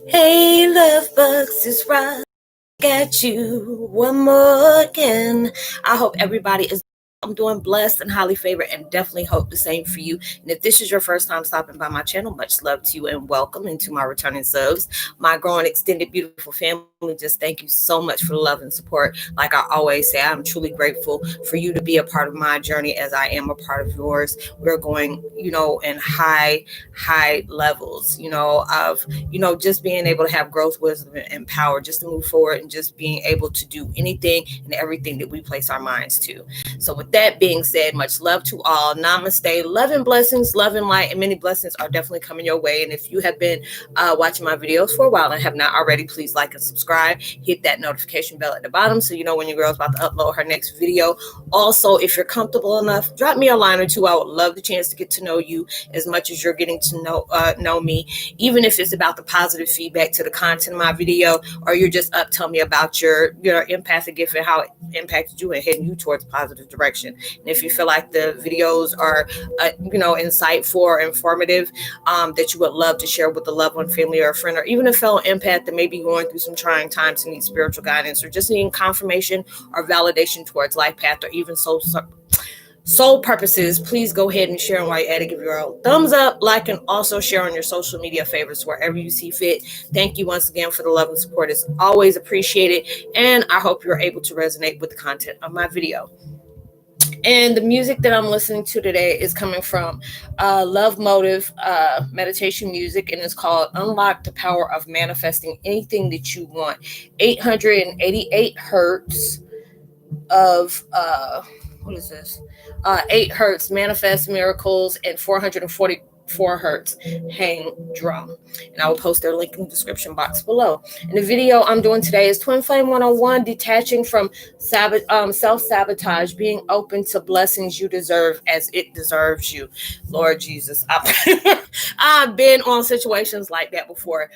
Hey, love bugs, it's Roz. Got you one more again. I hope everybody is. I'm doing blessed and highly favored, and definitely hope the same for you. And if this is your first time stopping by my channel, much love to you and welcome into my returning subs, my growing, extended, beautiful family. Just thank you so much for the love and support. Like I always say, I'm truly grateful for you to be a part of my journey as I am a part of yours. We're going, in high levels, of just being able to have growth, wisdom, and power just to move forward and just being able to do anything and everything that we place our minds to. So, with that being said, much love to all. Namaste. Love and blessings, love and light, and many blessings are definitely coming your way. And if you have been watching my videos for a while and have not already, please like and subscribe. Hit that notification bell at the bottom so you know when your girl's about to upload her next video. Also, if you're comfortable enough, drop me a line or two. I would love the chance to get to know you as much as you're getting to know me, even if it's about the positive feedback to the content of my video, or you're just up telling me about your empathic gift and how it impacted you and heading you towards a positive direction. And if you feel like the videos are insightful or informative, that you would love to share with a loved one, family, or a friend, or even a fellow empath that may be going through some trying times and needs spiritual guidance, or just needing confirmation or validation towards life path, or even soul purposes, please go ahead and share. And while you're at it, give your own thumbs up, like, and also share on your social media favorites wherever you see fit. Thank you once again for the love and support. It's always appreciated, and I hope you're able to resonate with the content of my video. And the music that I'm listening to today is coming from Love Motive meditation music, and it's called Unlock the Power of Manifesting Anything That You Want. 888 hertz of what is this? 8 hertz manifest miracles, and 444 hertz hang drum. And I will post their link in the description box below. And the video I'm doing today is Twinflame 101, detaching from self-sabotage, being open to blessings you deserve as it deserves you. Lord Jesus, I've been on situations like that before.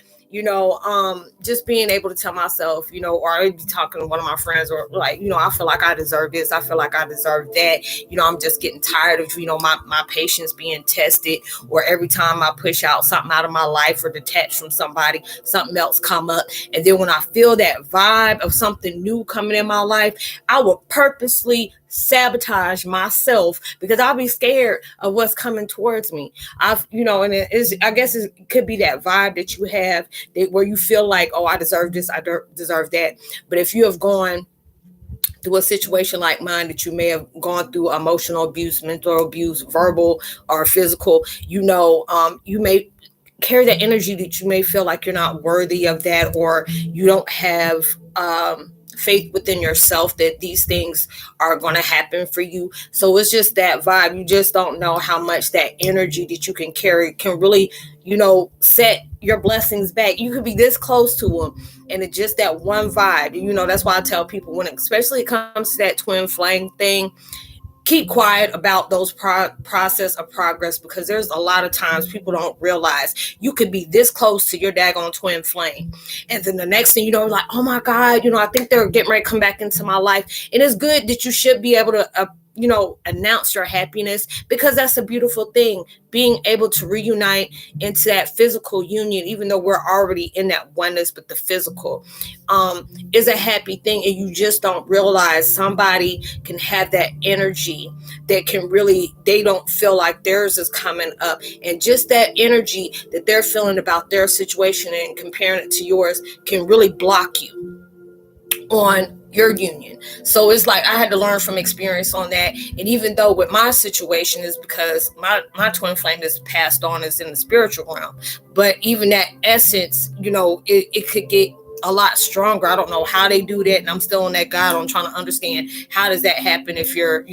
Just being able to tell myself, or I'd be talking to one of my friends, or like, I feel like I deserve this. I feel like I deserve that. I'm just getting tired of, my patience being tested, or every time I push out something out of my life or detach from somebody, something else come up. And then when I feel that vibe of something new coming in my life, I will purposely sabotage myself because I'll be scared of what's coming towards me. I guess it could be that vibe that you have where you feel like, oh, I deserve this, I deserve that. But if you have gone through a situation like mine, that you may have gone through emotional abuse, mental abuse, verbal or physical, you may carry that energy that you may feel like you're not worthy of that, or you don't have faith within yourself that these things are going to happen for you. So it's just that vibe. You just don't know how much that energy that you can carry can really, set your blessings back. You could be this close to them, and it's just that one vibe. That's why I tell people, when especially it comes to that twin flame thing, keep quiet about those process of progress, because there's a lot of times people don't realize you could be this close to your daggone twin flame, and then the next thing you know, like, oh my God, I think they're getting ready to come back into my life. And it's good that you should be able to announce your happiness, because that's a beautiful thing, being able to reunite into that physical union, even though we're already in that oneness. But the physical is a happy thing, and you just don't realize somebody can have that energy that can really, they don't feel like theirs is coming up, and just that energy that they're feeling about their situation and comparing it to yours can really block you on your union. So it's like I had to learn from experience on that. And even though with my situation is because my twin flame is passed on, is in the spiritual realm, but even that essence, it could get a lot stronger. I don't know how they do that, and I'm still on that guide. I'm trying to understand, how does that happen if your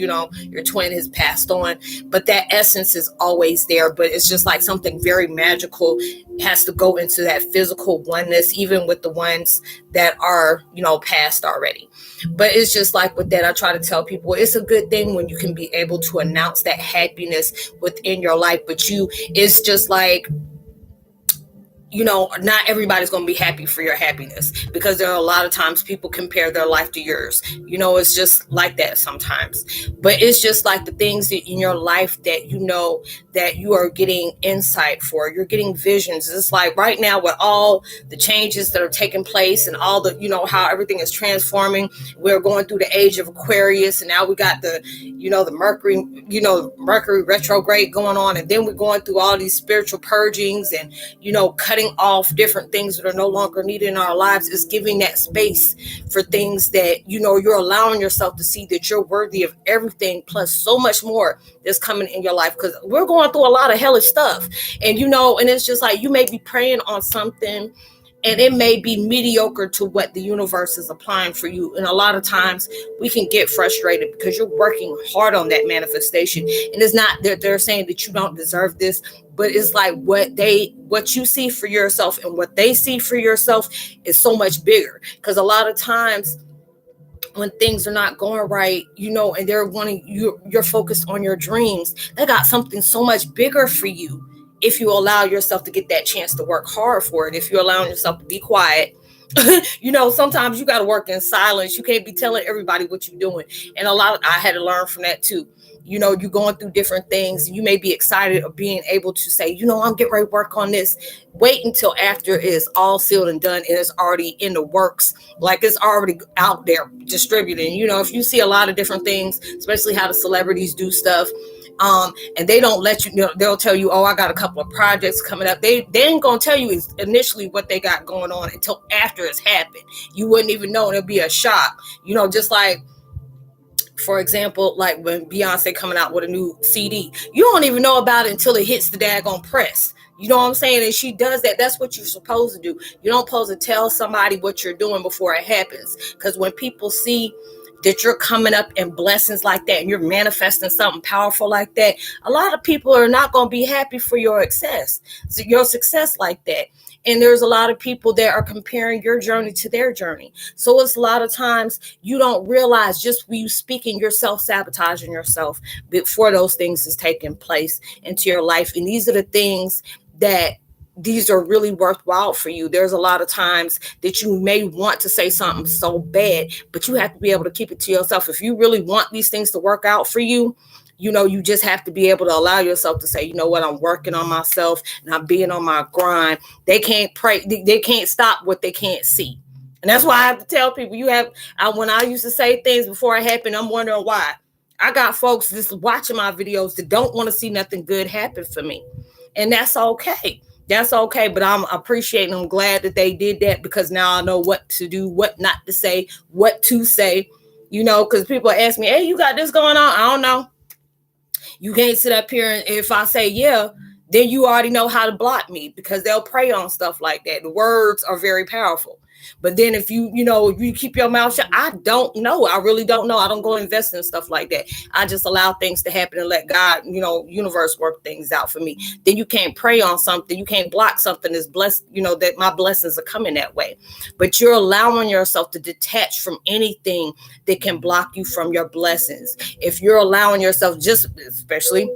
twin has passed on? But that essence is always there, but it's just like something very magical has to go into that physical oneness, even with the ones that are passed already. But it's just like with that, I try to tell people, it's a good thing when you can be able to announce that happiness within your life. But it's just like, not everybody's going to be happy for your happiness, because there are a lot of times people compare their life to yours. It's just like that sometimes. But it's just like the things that in your life that that you are getting insight for, you're getting visions. It's like right now with all the changes that are taking place and all the, how everything is transforming. We're going through the age of Aquarius, and now we got the Mercury retrograde going on, and then we're going through all these spiritual purgings and cutting off different things that are no longer needed in our lives. Is giving that space for things that you're allowing yourself to see that you're worthy of everything plus so much more that's coming in your life, because we're going through a lot of hellish stuff. And and it's just like you may be praying on something and it may be mediocre to what the universe is applying for you. And a lot of times we can get frustrated because you're working hard on that manifestation. And it's not that they're saying that you don't deserve this, but it's like what you see for yourself and what they see for yourself is so much bigger. Because a lot of times when things are not going right, and they're wanting you're focused on your dreams, they got something so much bigger for you. If you allow yourself to get that chance to work hard for it, if you're allowing yourself to be quiet, sometimes you got to work in silence. You can't be telling everybody what you're doing. And I had to learn from that too. You're going through different things. You may be excited of being able to say, I'm getting ready to work on this. Wait until after it's all sealed and done and it's already in the works. Like it's already out there distributing. If you see a lot of different things, especially how the celebrities do stuff, and they don't let they'll tell you, oh, I got a couple of projects coming up. They ain't gonna tell you initially what they got going on until after it's happened. You wouldn't even know, and it'll be a shock. Just like, for example, like when Beyonce coming out with a new CD, you don't even know about it until it hits the daggone press. You know what I'm saying? And she does that. That's what you're supposed to do. You don't supposed to tell somebody what you're doing before it happens. Because when people see that you're coming up in blessings like that and you're manifesting something powerful like that, a lot of people are not going to be happy for your success like that. And there's a lot of people that are comparing your journey to their journey. So it's a lot of times you don't realize just when you speaking, you're self-sabotaging yourself before those things is taking place into your life. And these are the things that these are really worthwhile for you. There's a lot of times that you may want to say something so bad, but you have to be able to keep it to yourself. If you really want these things to work out for you, you just have to be able to allow yourself to say, what, I'm working on myself and I'm being on my grind. They can't pray. They can't stop what they can't see. And that's why I have to tell people when I used to say things before it happened, I'm wondering why. I got folks just watching my videos that don't want to see nothing good happen for me. And that's okay. That's okay. But I'm appreciating, I'm glad that they did that, because now I know what to do, what not to say, what to say, because people ask me, hey, you got this going on? I don't know. You can't sit up here and if I say, yeah, then you already know how to block me, because they'll prey on stuff like that. The words are very powerful. But then if you keep your mouth shut, I don't know. I really don't know. I don't go invest in stuff like that. I just allow things to happen and let God, universe work things out for me. Then you can't prey on something. You can't block something that's blessed, that my blessings are coming that way. But you're allowing yourself to detach from anything that can block you from your blessings. If you're allowing yourself, just especially,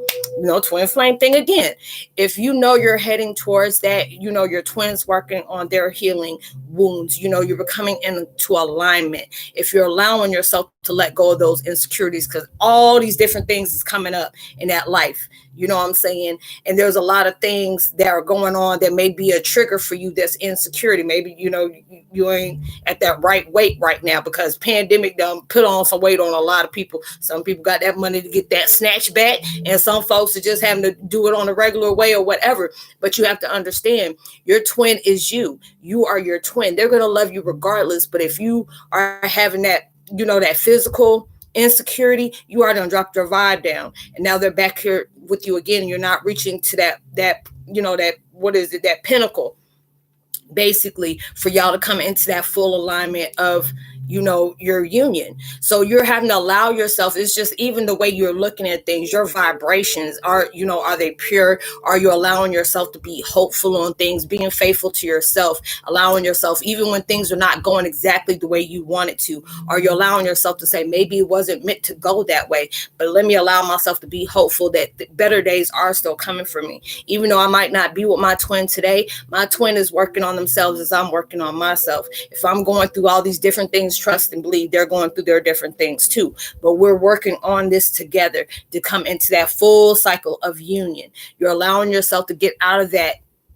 twin flame thing again, if you're heading towards that, your twins working on their healing wounds, you're becoming into alignment. If you're allowing yourself to let go of those insecurities, because all these different things is coming up in that life, you know what I'm saying? And there's a lot of things that are going on that may be a trigger for you. That's insecurity. Maybe, you ain't at that right weight right now because pandemic done put on some weight on a lot of people. Some people got that money to get that snatch back, and some folks are just having to do it on a regular way or whatever. But you have to understand, your twin is you. You are your twin. They're going to love you regardless. But if you are having that, that physical insecurity, you are going to drop their vibe down. And now they're back here with you again. And you're not reaching to that what is it, that pinnacle, basically, for y'all to come into that full alignment of, your union. So you're having to allow yourself, it's just even the way you're looking at things, your vibrations are they pure? Are you allowing yourself to be hopeful on things, being faithful to yourself, allowing yourself, even when things are not going exactly the way you want it to, are you allowing yourself to say, maybe it wasn't meant to go that way, but let me allow myself to be hopeful that better days are still coming for me. Even though I might not be with my twin today, my twin is working on themselves as I'm working on myself. If I'm going through all these different things, trust and believe they're going through their different things too. But we're working on this together to come into that full cycle of union. You're allowing yourself to get out of that,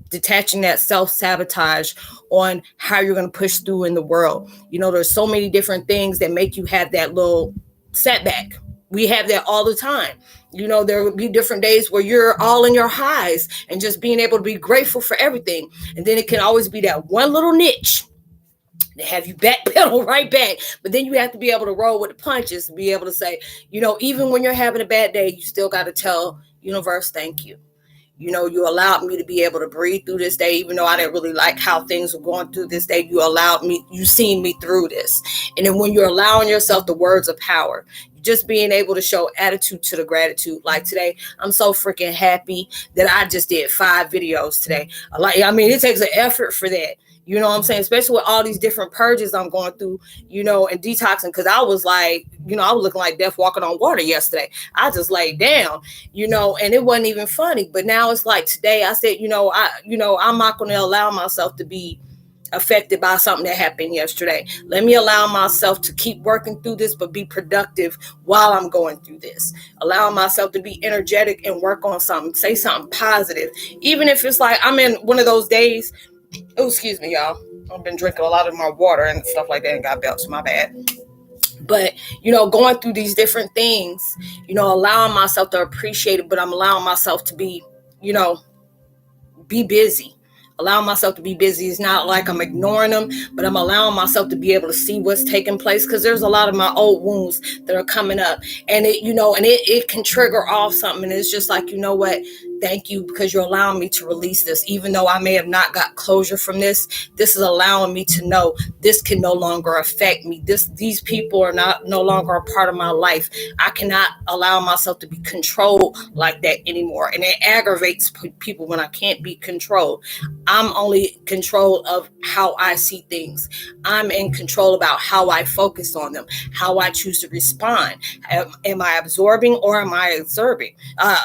detaching that self-sabotage on how you're going to push through in the world. There's so many different things that make you have that little setback. We have that all the time. There will be different days where you're all in your highs and just being able to be grateful for everything. And then it can always be that one little niche to have you backpedal right back. But then you have to be able to roll with the punches and be able to say, even when you're having a bad day, you still got to tell universe, thank you. You allowed me to be able to breathe through this day, even though I didn't really like how things were going through this day. You seen me through this. And then when you're allowing yourself the words of power, just being able to show attitude to the gratitude. Like today, I'm so freaking happy that I just did 5 videos today. It takes an effort for that. You know what I'm saying? Especially with all these different purges I'm going through, and detoxing. Because I was like, I was looking like death walking on water yesterday. I just laid down, and it wasn't even funny. But now it's like today I said, I'm not going to allow myself to be affected by something that happened yesterday. Let me allow myself to keep working through this, but be productive while I'm going through this. Allow myself to be energetic and work on something, say something positive. Even if it's like I'm in one of those days. Oh, excuse me, y'all. I've been drinking a lot of my water and stuff like that and got belts. My bad. But, going through these different things, allowing myself to appreciate it, but I'm allowing myself to be, be busy. Allowing myself to be busy. It's not like I'm ignoring them, but I'm allowing myself to be able to see what's taking place, because there's a lot of my old wounds that are coming up, and it can trigger off something. And it's just like, what? Thank you, because you're allowing me to release this. Even though I may have not got closure from this is allowing me to know this can no longer affect me. These people are no longer a part of my life. I cannot allow myself to be controlled like that anymore. And it aggravates people when I can't be controlled. I'm only in control of how I see things. I'm in control about how I focus on them, how I choose to respond. Am I absorbing or am I observing? Am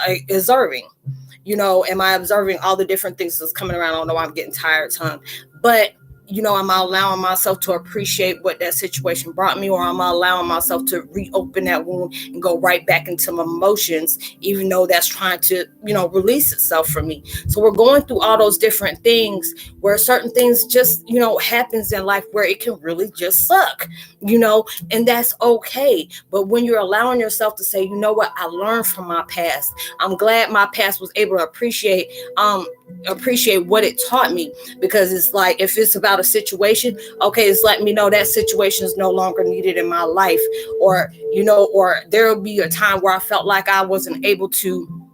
I observing all the different things that's coming around? I don't know, I'm getting tired, son. But, am I allowing myself to appreciate what that situation brought me, or am I allowing myself to reopen that wound and go right back into my emotions, even though that's trying to, release itself from me? So we're going through all those different things where certain things just, happens in life where it can really just suck, and that's okay. But when you're allowing yourself to say, you know what, I learned from my past. I'm glad my past was able to appreciate what it taught me, because it's like, if it's about a situation, okay, it's letting me know that situation is no longer needed in my life, or there will be a time where I felt like I wasn't able to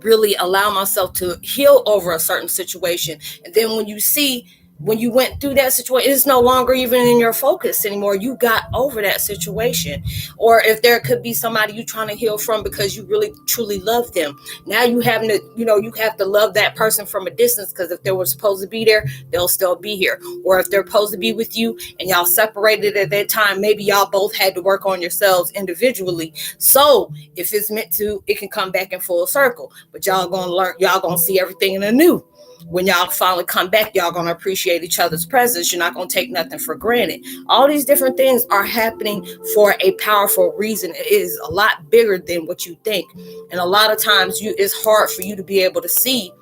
really allow myself to heal over a certain situation. And then when you went through that situation, it's no longer even in your focus anymore. You got over that situation. Or if there could be somebody you trying to heal from because you really truly love them, now you having to, you have to love that person from a distance, because if they were supposed to be there, they'll still be here. Or if they're supposed to be with you and y'all separated at that time, maybe y'all both had to work on yourselves individually. So if it's meant to, it can come back in full circle. But y'all gonna learn, y'all gonna see everything in a new. When y'all finally come back, y'all gonna appreciate each other's presence. You're not gonna take nothing for granted. All these different things are happening for a powerful reason. It is a lot bigger than what you think. And a lot of times it's hard for you to be able to see,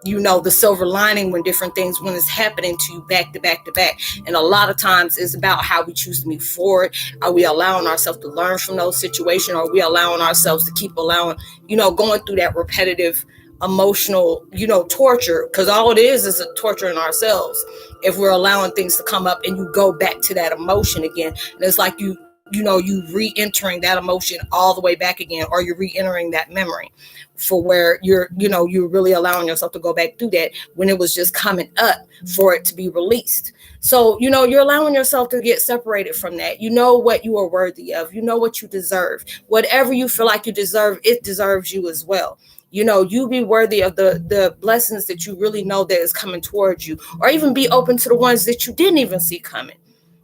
the silver lining when it's happening to you back to back to back. And a lot of times it's about how we choose to move forward. Are we allowing ourselves to learn from those situations? Or are we allowing ourselves to keep going through that repetitive emotional, torture? Because all it is a torturing ourselves if we're allowing things to come up and you go back to that emotion again. And it's like you you re-entering that emotion all the way back again, or you're re-entering that memory for where you're really allowing yourself to go back through that when it was just coming up for it to be released. So, you're allowing yourself to get separated from that. You know what you are worthy of. You know what you deserve. Whatever you feel like you deserve, it deserves you as well. You be worthy of the blessings that you really know that is coming towards you, or even be open to the ones that you didn't even see coming.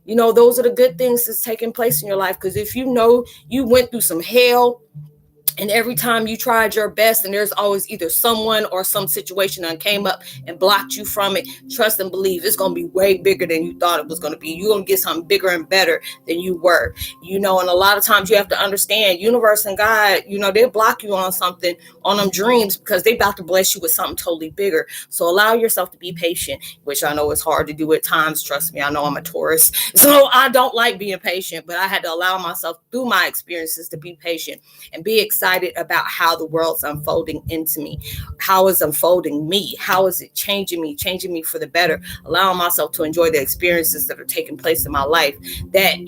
Those are the good things that's taking place in your life. Because if you went through some hell, and every time you tried your best, and there's always either someone or some situation that came up and blocked you from it, trust and believe it's going to be way bigger than you thought it was going to be. You're going to get something bigger and better than you were. And a lot of times you have to understand, universe and God, they'll block you on something, on them dreams, because they about to bless you with something totally bigger. So allow yourself to be patient, which I know is hard to do at times. Trust me, I know I'm a Taurus, so I don't like being patient, but I had to allow myself through my experiences to be patient and be excited about how the world's unfolding into me, how it's unfolding me, how is it changing me for the better, allowing myself to enjoy the experiences that are taking place in my life that,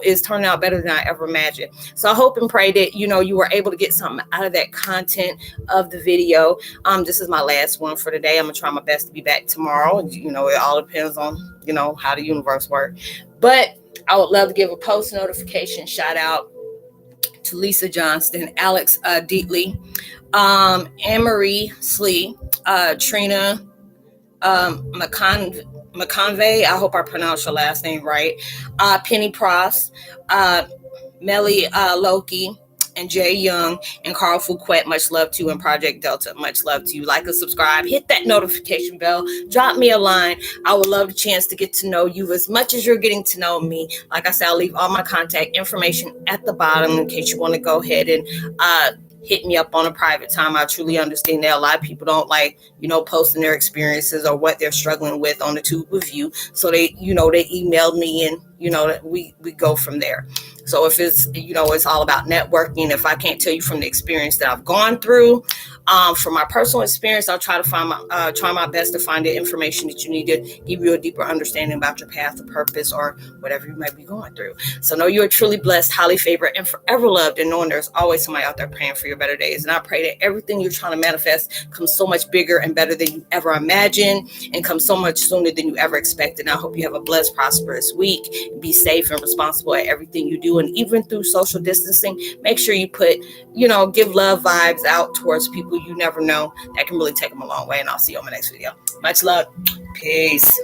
is turning out better than I ever imagined. So I hope and pray that, you were able to get something out of that content of the video. This is my last one for today. I'm gonna try my best to be back tomorrow. And, it all depends on, how the universe works. But I would love to give a post notification shout out to Lisa Johnston, Alex Deatley, Anne-Marie Slee, Trina McConvey, I hope I pronounced your last name right, Penny Pross, Melly Loki, and Jay Young, and Carl Fouquet. Much love to you, and Project Delta. Much love to you. Like and subscribe. Hit that notification bell. Drop me a line. I would love the chance to get to know you as much as you're getting to know me. Like I said, I'll leave all my contact information at the bottom in case you want to go ahead and hit me up on a private time. I truly understand that a lot of people don't like, posting their experiences or what they're struggling with on the tube with you. So they emailed me, and, we go from there. So if it's, it's all about networking. If I can't tell you from the experience that I've gone through, from my personal experience, I'll try to try my best to find the information that you need to give you a deeper understanding about your path of purpose or whatever you might be going through. So know you are truly blessed, highly favored, and forever loved, and knowing there's always somebody out there praying for your better days. And I pray that everything you're trying to manifest comes so much bigger and better than you ever imagined, and comes so much sooner than you ever expected. And I hope you have a blessed, prosperous week. Be safe and responsible at everything you do. And even through social distancing, make sure you put, give love vibes out towards people you never know. That can really take them a long way. And I'll see you on my next video. Much love. Peace.